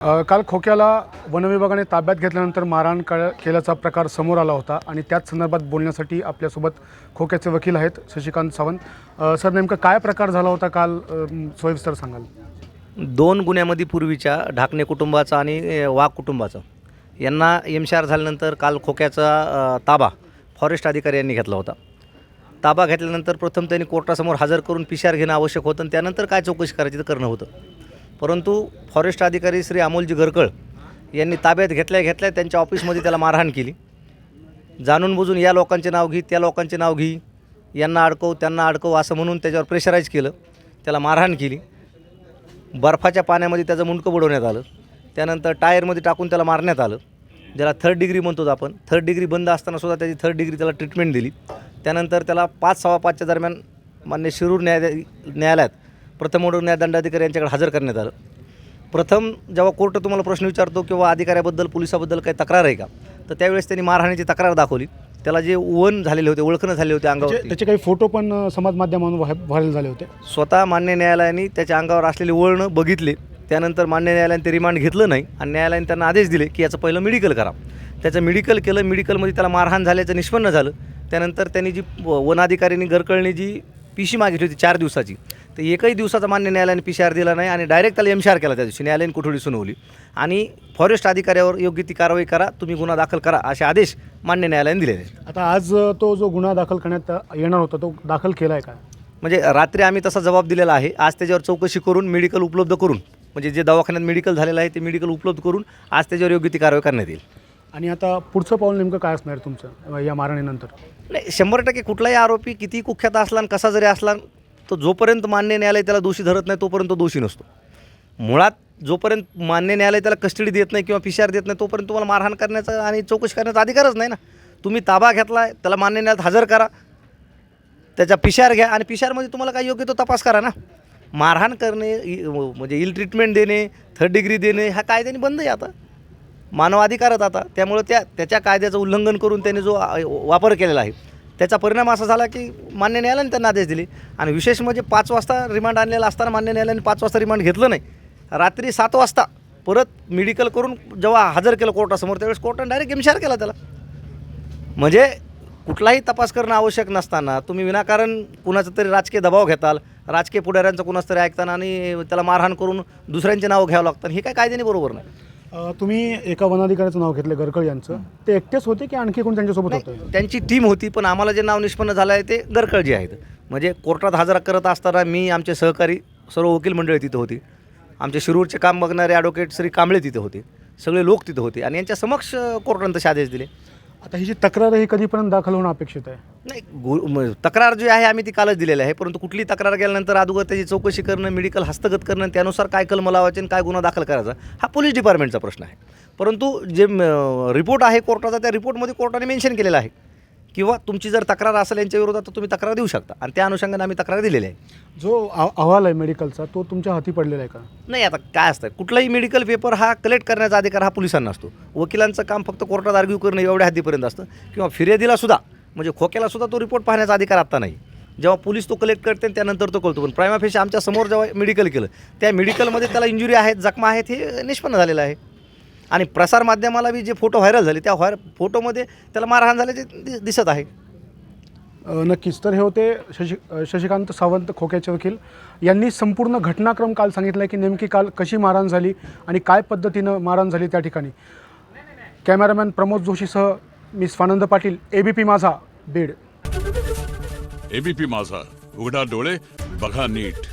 काल खोक्याला वनविभागाने ताब्यात घेतल्यानंतर मारहाण केल्याचा प्रकार समोर आला होता आणि त्याच संदर्भात बोलण्यासाठी आपल्यासोबत खोक्याचे वकील आहेत शशिकांत सावंत. सर, नेमकं काय प्रकार झाला होता काल, सविस्तर सांगाल? 2 गुन्ह्यामध्ये पूर्वीच्या ढाकणे कुटुंबाचा आणि वाघ कुटुंबाचा यांना एमशार झाल्यानंतर काल खोक्याचा ताबा फॉरेस्ट अधिकारी यांनी घेतला होता. ताबा घेतल्यानंतर प्रथम त्यांनी कोर्टासमोर हजर करून PCR घेणं आवश्यक होतं आणि त्यानंतर काय चौकशी करायची ते करणं होतं. परंतु फॉरेस्ट अधिकारी श्री अमोलजी गरकळ यांनी ताब्यात घेतल्या त्यांच्या ऑफिसमध्ये त्याला मारहाण केली. जाणून बुजून या लोकांचे नाव घे, त्या लोकांचे नाव घे, यांना अडकव त्यांना अडकव असं म्हणून त्याच्यावर प्रेशराईज केलं. त्याला मारहाण केली. बर्फाच्या पाण्यामध्ये त्याचं मुंडकं बुडवण्यात आलं. त्यानंतर टायरमध्ये टाकून त्याला मारण्यात आलं, ज्याला 3rd डिग्री म्हणतो आपण. 3rd डिग्री बंद असतानासुद्धा त्याची 3rd डिग्री त्याला ट्रीटमेंट दिली. त्यानंतर त्याला 5:15च्या दरम्यान मान्य शिरूर न्यायालयात प्रथम न्यायदंडाधिकारी यांच्याकडे हजर करण्यात आलं. प्रथम जेव्हा कोर्ट तुम्हाला प्रश्न विचारतो किंवा अधिकाऱ्याबद्दल पोलिसाबद्दल काही तक्रार आहे का, तर त्यावेळेस त्यांनी मारहाणीची तक्रार दाखवली. त्याला जे ओळख झालेले होते, ओळखणं झाले होते अंगावर, त्याचे काही फोटो पण समाज माध्यमांवर व्हायरल झाले होते. स्वतः मान्य न्यायालयाने त्याच्या अंगावर असलेले वळणं बघितले. त्यानंतर मान्य न्यायालयाने ते रिमांड घेतलं नाही आणि न्यायालयाने त्यांना आदेश दिले की याचं पहिलं मेडिकल करा. त्याचं मेडिकल केलं. मेडिकलमध्ये त्याला मारहाण झाल्याचं निष्पन्न झालं. त्यानंतर त्यांनी जी वनाधिकाऱ्यांनी गरकळने जी PC मागितली होती 4 दिवसाची, तर एकही दिवसाचा मान्य न्यायालयाने PCR दिला नाही आणि डायरेक्ट त्याला एमशार केला. त्या दिवशी न्यायालयाने कोठडी सुनावली आणि फॉरेस्ट अधिकाऱ्यावर योग्य ती कारवाई करा, तुम्ही गुन्हा दाखल करा असे आदेश मान्य न्यायालयाने दिलेले. आता आज तो जो गुन्हा दाखल करण्यात येणार होता तो दाखल केला आहे का? म्हणजे रात्री आम्ही तसा जबाब दिलेला आहे. आज त्याच्यावर चौकशी करून मेडिकल उपलब्ध करून, म्हणजे जे दवाखान्यात मेडिकल झालेलं आहे ते मेडिकल उपलब्ध करून आज त्याच्यावर योग्य ती कारवाई करण्यात येईल. आणि आता पुढचं पाऊल नेमकं काय असणार तुमचं या मारहाणीनंतर? नाही, 100% कुठलाही आरोपी किती कुख्यात असला आणि कसा जरी असला, तो जोपर्यंत मान्य न्यायालय त्याला दोषी धरत नाही तोपर्यंत तो दोषी नसतो. मुळात जोपर्यंत मान्य न्यायालय त्याला कस्टडी देत नाही किंवा PCR देत नाही तोपर्यंत तुम्हाला मारहाण करण्याचा आणि चौकशी करण्याचा अधिकारच नाही ना. तुम्ही ताबा घेतला आहे, त्याला मान्य न्यायालयात हजर करा, त्याचा PCR घ्या आणि PCRमध्ये तुम्हाला काय योग्य तो तपास करा ना. मारहाण करणे म्हणजे इल ट्रीटमेंट देणे, 3rd डिग्री देणे हा कायद्याने बंद आहे आता, मानवाधिकारच आता. त्यामुळे त्याच्या कायद्याचं उल्लंघन करून त्यांनी जो वापर केलेला आहे त्याचा परिणाम असा झाला की मान्य न्यायालयाने त्यांना आदेश दिले. आणि विशेष म्हणजे 5 वाजता रिमांड आणलेला असताना मान्य न्यायालयाने 5 वाजता रिमांड घेतलं नाही. रात्री 7 वाजता परत मेडिकल करून जेव्हा हजर केलं कोर्टासमोर, त्यावेळेस कोर्टाने डायरेक्ट एमशार केला त्याला. म्हणजे कुठलाही तपास करणं आवश्यक नसताना तुम्ही विनाकारण कुणाचं तरी राजकीय दबाव घेताल, राजकीय पुढाऱ्यांचं कुणाचं तरी ऐकताना आणि त्याला मारहाण करून दुसऱ्यांचे नाव घ्यावं लागतं, हे काय कायद्याने बरोबर नाही. तुम्ही एका वनाधिकाऱ्याचं नाव घेतलं गरकळ यांचं, ते एकटेच होते की आणखी कोण त्यांच्यासोबत होतं? त्यांची टीम होती, पण आम्हाला जे नाव निष्पन्न झालं आहे ते गरकळजी आहेत. म्हणजे कोर्टात हजर करत असताना मी, आमचे सहकारी सर्व वकील मंडळी तिथं होती, आमचे शिरूरचे काम बघणारे ॲडव्होकेट श्री कांबळे तिथे होते, सगळे लोक तिथं होते आणि यांच्या समक्ष कोर्टाने तसे आदेश दिले. आता ही जी तक्रार आहे ही कधीपर्यंत दाखल होणं अपेक्षित आहे? नाही, तक्रार जी आहे आम्ही ती कालच दिलेली आहे. परंतु कुठली तक्रार गेल्यानंतर अगोदर त्याची चौकशी करणं, मेडिकल हस्तगत करणं, त्यानुसार काय कलम लावायचे आणि काय गुन्हा दाखल करायचा हा पोलीस डिपार्टमेंटचा प्रश्न आहे. परंतु जे रिपोर्ट आहे कोर्टाचा, त्या रिपोर्टमध्ये कोर्टाने मेन्शन केलेलं आहे किंवा तुमची जर तक्रार असेल यांच्या विरोधात तर तुम्ही तक्रार देऊ शकता आणि त्या अनुषंगाने आम्ही तक्रार दिलेली आहे. जो अहवाल आहे मेडिकलचा तो तुमच्या हाती पडलेला आहे का? नाही, आता काय असतं, कुठलाही मेडिकल पेपर हा कलेक्ट करण्याचा अधिकार हा पोलिसांना असतो. वकिलांचं काम फक्त कोर्टात आर्ग्यू करणं एवढ्या हद्दीपर्यंत असतं. किंवा फिर्यादीलासुद्धा म्हणजे खोक्यालासुद्धा तो रिपोर्ट पाहण्याचा अधिकार आत्ता नाही. जेव्हा पोलीस तो कलेक्ट करते त्यानंतर तो कळतो. पण प्रायमा फेशी आमच्या समोर जेव्हा मेडिकल केलं त्या मेडिकलमध्ये त्याला इंजुरी आहेत, जखमा आहेत हे निष्पन्न झालेलं आहे. आणि प्रसारमाध्यमाला बी जे फोटो व्हायरल झाले त्या फोटोमध्ये त्याला मारहाण झाल्याचे दिसत आहे. नक्कीच. तर हे होते शशिकांत सावंत, खोक्याचे वकील. यांनी संपूर्ण घटनाक्रम काल सांगितला आहे की नेमकी काल कशी मारहाण झाली आणि काय पद्धतीनं मारहाण झाली त्या ठिकाणी. कॅमेरामॅन प्रमोद जोशीसह मी स्वानंद पाटील, ABP माझा, बीड. ABP माझा, उघडा डोळे बघा नीट.